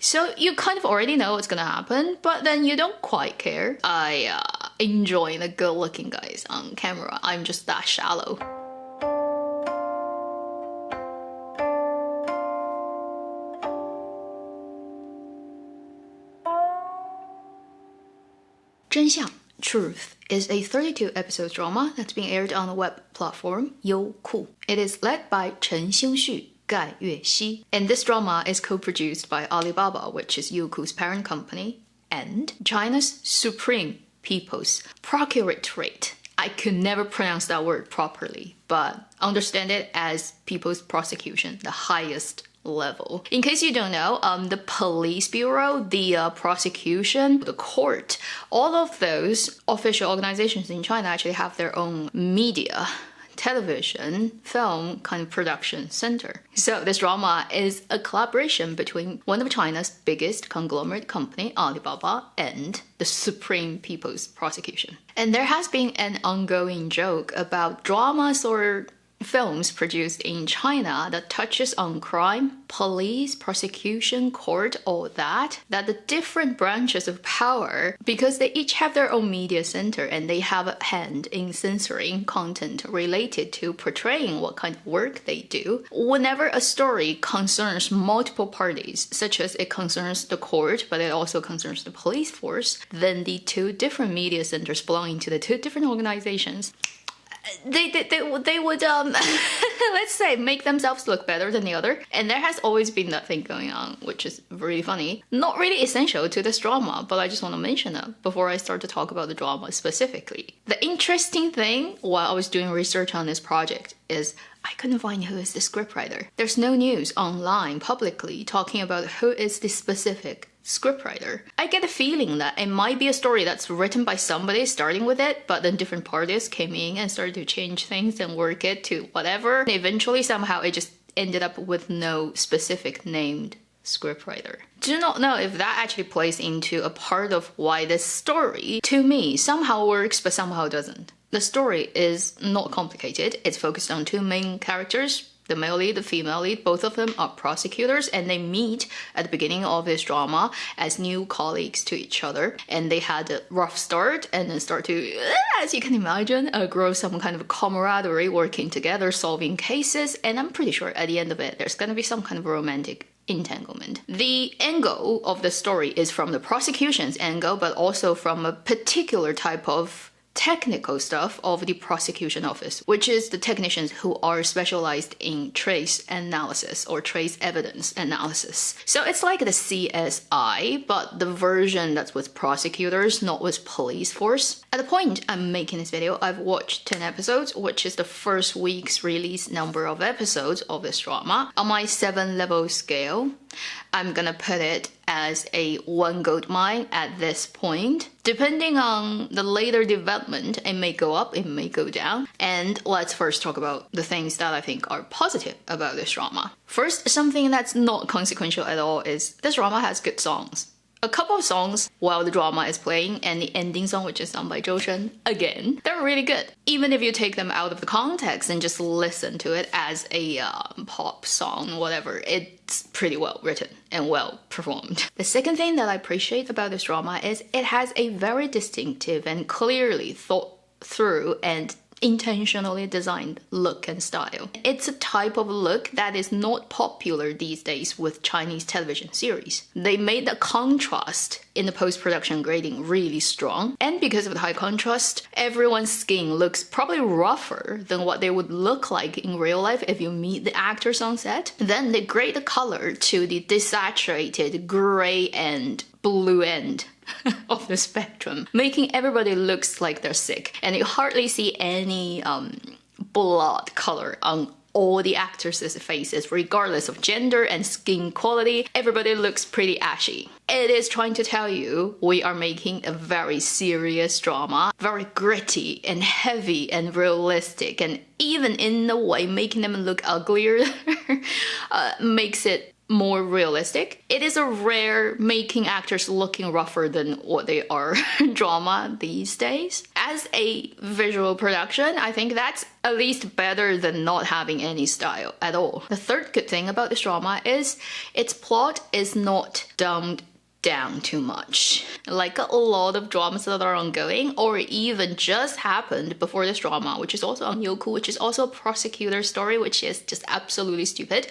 So you kind of already know what's gonna happen, but then you don't quite care. I enjoy the good-looking guys on camera. I'm just that shallow. Truth is a 32-episode drama that's being aired on the web platform Youku. It is led by Chen Xingxu, Gai Yuexi, and this drama is co-produced by Alibaba, which is Youku's parent company, and China's Supreme People's Procuratorate. I could never pronounce that word properly, but understand it as People's Prosecution, the highest level. In case you don't know, the police bureau, the prosecution, the court, all of those official organizations in China actually have their own media, television, film kind of production center. So this drama is a collaboration between one of China's biggest conglomerate company, Alibaba, and the Supreme People's Prosecution. And there has been an ongoing joke about dramas or films produced in China that touches on crime, police, prosecution, court, all that the different branches of power, because they each have their own media center and they have a hand in censoring content related to portraying what kind of work they do. Whenever a story concerns multiple parties, such as it concerns the court, but it also concerns the police force, then the two different media centers belonging to the two different organizations, they would let's say make themselves look better than the other. And there has always been that thing going on, which is really funny. Not really essential to this drama, but I just want to mention that before I start to talk about the drama specifically. The interesting thing while I was doing research on this project is I couldn't find who is the scriptwriter. There's no news online publicly talking about who is the specific scriptwriter. I get a feeling that it might be a story that's written by somebody starting with it, but then different parties came in and started to change things and work it to whatever. And eventually somehow it just ended up with no specific named scriptwriter. Do not know if that actually plays into a part of why this story, to me, somehow works but somehow doesn't. The story is not complicated. It's focused on two main characters, the male lead, the female lead. Both of them are prosecutors, and they meet at the beginning of this drama as new colleagues to each other. And they had a rough start and then start to, as you can imagine, grow some kind of camaraderie, working together, solving cases. And I'm pretty sure at the end of it, there's going to be some kind of romantic entanglement. The angle of the story is from the prosecution's angle, but also from a particular type of technical stuff of the prosecution office, which is the technicians who are specialized in trace analysis or trace evidence analysis. So it's like the CSI, but the version that's with prosecutors, not with police force. At the point I'm making this video, I've watched 10 episodes, which is the first week's release number of episodes of this drama. On my 7-level scale, I'm gonna put it as a 1 gold mine at this point. Depending on the later development, it may go up, it may go down. And let's first talk about the things that I think are positive about this drama. First, something that's not consequential at all is this drama has good songs. A couple of songs while the drama is playing, and the ending song, which is sung by Zhou Shen, again, they're really good. Even if you take them out of the context and just listen to it as a pop song, whatever, it's pretty well written and well performed. The second thing that I appreciate about this drama is it has a very distinctive and clearly thought through and intentionally designed look and style. It's a type of look that is not popular these days with Chinese television series. They made the contrast in the post-production grading really strong, and because of the high contrast, everyone's skin looks probably rougher than what they would look like in real life if you meet the actors on set. Then they grade the color to the desaturated gray and blue end of the spectrum, making everybody looks like they're sick, and you hardly see any blood color on all the actors' faces, regardless of gender and skin quality. Everybody looks pretty ashy. It is trying to tell you we are making a very serious drama, very gritty and heavy and realistic, and even in a way making them look uglier makes it more realistic. It is a rare making actors looking rougher than what they are drama these days. as a visual production, I think that's at least better than not having any style at all. The third good thing about this drama is its plot is not dumbed down too much. Like a lot of dramas that are ongoing or even just happened before this drama, which is also on Youku, which is also a prosecutor story, which is just absolutely stupid.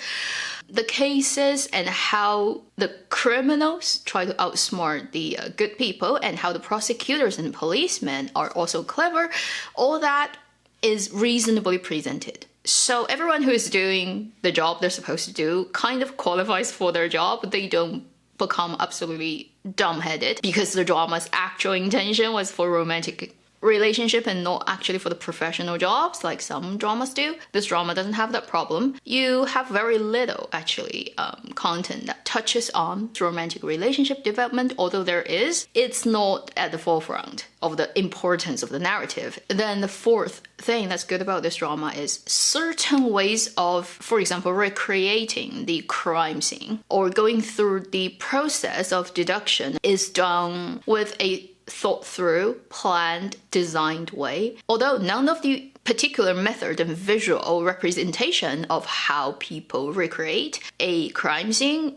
The cases and how the criminals try to outsmart the good people and how the prosecutors and policemen are also clever, all that is reasonably presented. So everyone who is doing the job they're supposed to do kind of qualifies for their job. They don't become absolutely dumbheaded because the drama's actual intention was for romantic relationship and not actually for the professional jobs like some dramas do. This drama doesn't have that problem. You have very little actually content that touches on romantic relationship development, although there is. It's not at the forefront of the importance of the narrative. Then the fourth thing that's good about this drama is certain ways of, for example, recreating the crime scene or going through the process of deduction is done with a thought through, planned, designed way. Although none of the particular method and visual representation of how people recreate a crime scene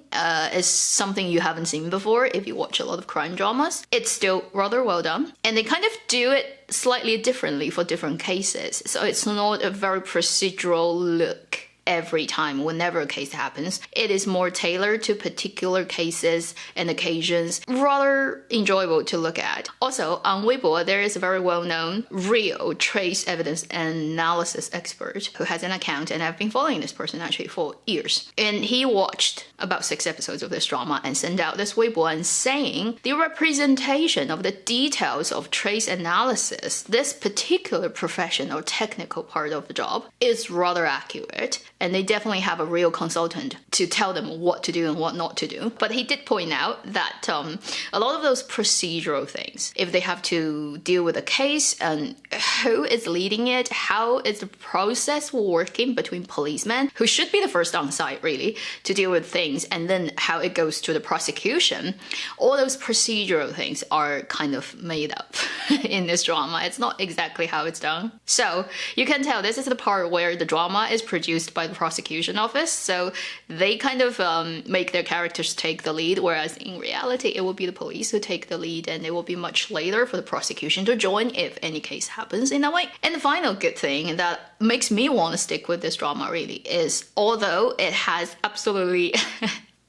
is something you haven't seen before if you watch a lot of crime dramas, it's still rather well done. And they kind of do it slightly differently for different cases. So it's not a very procedural look every time whenever a case happens. It is more tailored to particular cases and occasions, rather enjoyable to look at. Also, on Weibo, there is a very well-known real trace evidence analysis expert who has an account, and I've been following this person actually for years. And he watched about 6 episodes of this drama and sent out this Weibo and saying the representation of the details of trace analysis, this particular professional technical part of the job, is rather accurate. And they definitely have a real consultant to tell them what to do and what not to do. But he did point out that a lot of those procedural things, if they have to deal with a case and who is leading it, how is the process working between policemen, who should be the first on site really, to deal with things, and then how it goes to the prosecution, all those procedural things are kind of made up in this drama. It's not exactly how it's done. So you can tell this is the part where the drama is produced by the prosecution office, so they kind of make their characters take the lead, whereas in reality it will be the police who take the lead, and it will be much later for the prosecution to join if any case happens in that way. And the final good thing that makes me want to stick with this drama really is, although it has absolutely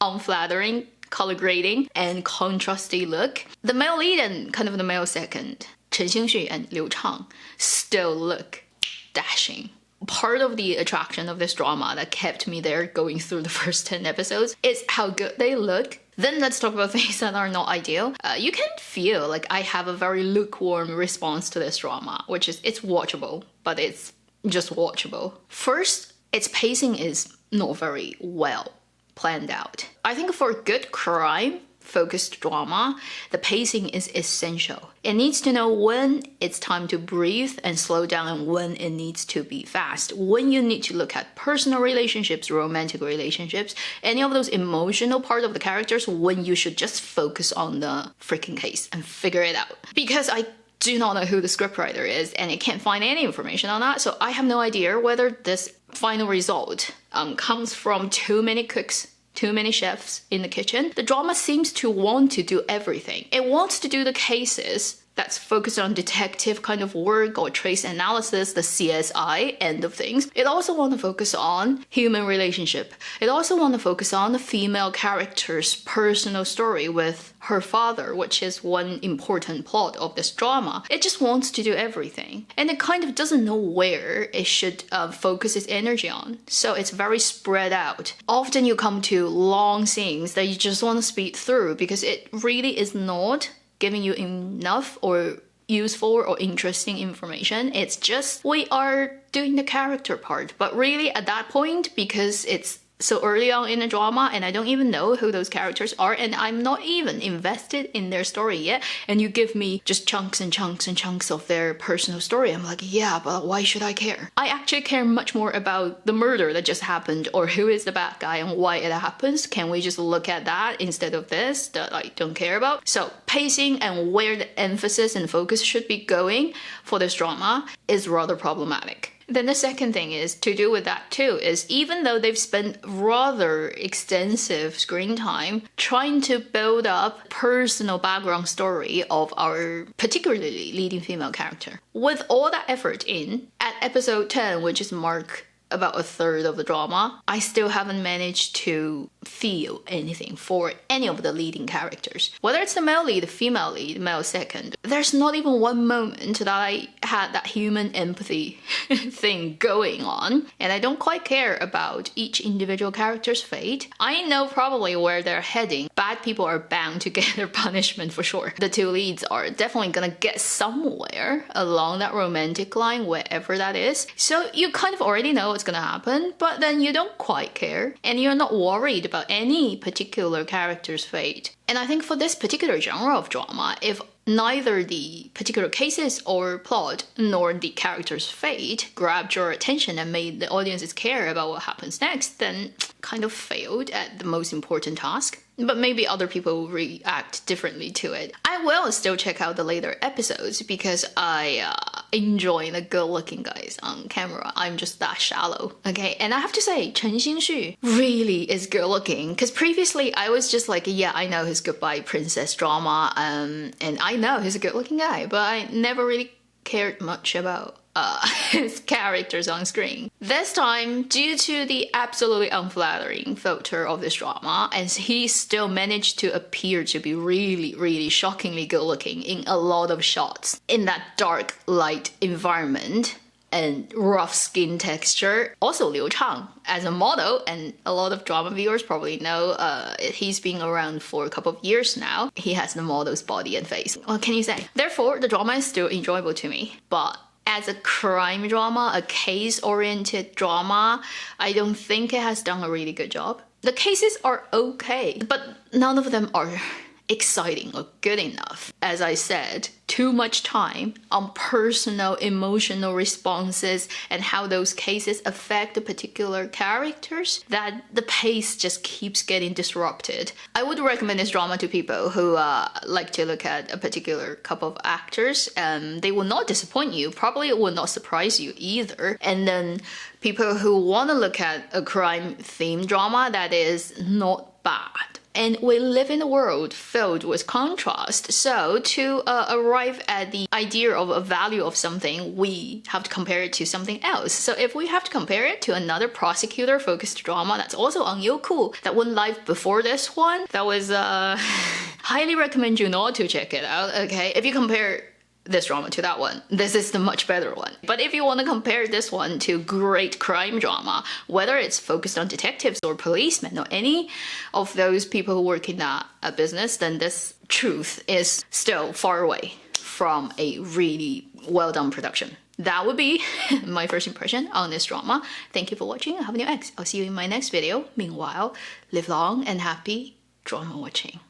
unflattering color grading and contrasty look, the male lead and kind of the male second, Chen Xingxu and Liu Chang, still look dashing. Part of the attraction of this drama that kept me there going through the first 10 episodes is how good they look. Then let's talk about things that are not ideal. You can feel like I have a very lukewarm response to this drama, which is it's watchable, but it's just watchable. First, its pacing is not very well planned out. I think for good crime focused drama, the pacing is essential. It needs to know when it's time to breathe and slow down and when it needs to be fast. When you need to look at personal relationships, romantic relationships, any of those emotional part of the characters, when you should just focus on the freaking case and figure it out. Because I do not know who the scriptwriter is and I can't find any information on that, so I have no idea whether this final result comes from too many cooks, too many chefs in the kitchen. The drama seems to want to do everything. It wants to do the cases that's focused on detective kind of work or trace analysis, the CSI end of things. It also wants to focus on human relationship. It also wants to focus on the female character's personal story with her father, which is one important plot of this drama. It just wants to do everything. And it kind of doesn't know where it should focus its energy on. So it's very spread out. Often you come to long scenes that you just want to speed through because it really is not giving you enough or useful or interesting information. It's just we are doing the character part. But really at that point, because it's so early on in the drama and I don't even know who those characters are and I'm not even invested in their story yet, and you give me just chunks and chunks and chunks of their personal story, I'm like, yeah, but why should I care? I actually care much more about the murder that just happened, or who is the bad guy and why it happens. Can we just look at that instead of this that I don't care about? So pacing and where the emphasis and focus should be going for this drama is rather problematic. Then the second thing is to do with that too is, even though they've spent rather extensive screen time trying to build up personal background story of our particularly leading female character, with all that effort in, at episode 10, which is mark about a third of the drama, I still haven't managed to feel anything for any of the leading characters. Whether it's the male lead, the female lead, male second, there's not even one moment that I had that human empathy thing going on, and I don't quite care about each individual character's fate. I know probably where they're heading. Bad people are bound to get their punishment for sure. The two leads are definitely gonna get somewhere along that romantic line, wherever that is. So you kind of already know what's gonna happen, but then you don't quite care, and you're not worried about any particular character's fate. And I think for this particular genre of drama, if neither the particular cases or plot nor the character's fate grabbed your attention and made the audiences care about what happens next, then kind of failed at the most important task. But maybe other people will react differently to it. I will still check out the later episodes because I enjoy the good-looking guys on camera. I'm just that shallow, okay? And I have to say, Chen Xinxu really is good-looking, because previously I was just like, yeah, I know his goodbye princess drama, and I know he's a good-looking guy, but I never really cared much about his characters on screen. This time, due to the absolutely unflattering filter of this drama, and he still managed to appear to be really, really shockingly good looking in a lot of shots in that dark light environment and rough skin texture. Also Liu Chang as a model, and a lot of drama viewers probably know he's been around for a couple of years now. He has the model's body and face. What can you say? Therefore, the drama is still enjoyable to me, but as a crime drama, a case-oriented drama, I don't think it has done a really good job. The cases are okay, but none of them are exciting or good enough. As I said, too much time on personal emotional responses and how those cases affect the particular characters, that the pace just keeps getting disrupted. I would recommend this drama to people who like to look at a particular couple of actors. They will not disappoint you, probably it will not surprise you either. And then people who want to look at a crime themed drama that is not bad. And we live in a world filled with contrast. So to arrive at the idea of a value of something, we have to compare it to something else. So if we have to compare it to another prosecutor-focused drama that's also on Youku, that went live before this one, that was highly recommend you not to check it out, okay? If you compare this drama to that one, this is the much better one. But if you want to compare this one to great crime drama, whether it's focused on detectives or policemen or any of those people who work in that business, then this truth is still far away from a really well done production. That would be my first impression on this drama. Thank you for watching. I have a new ex. I'll see you in my next video. Meanwhile, live long and happy drama watching.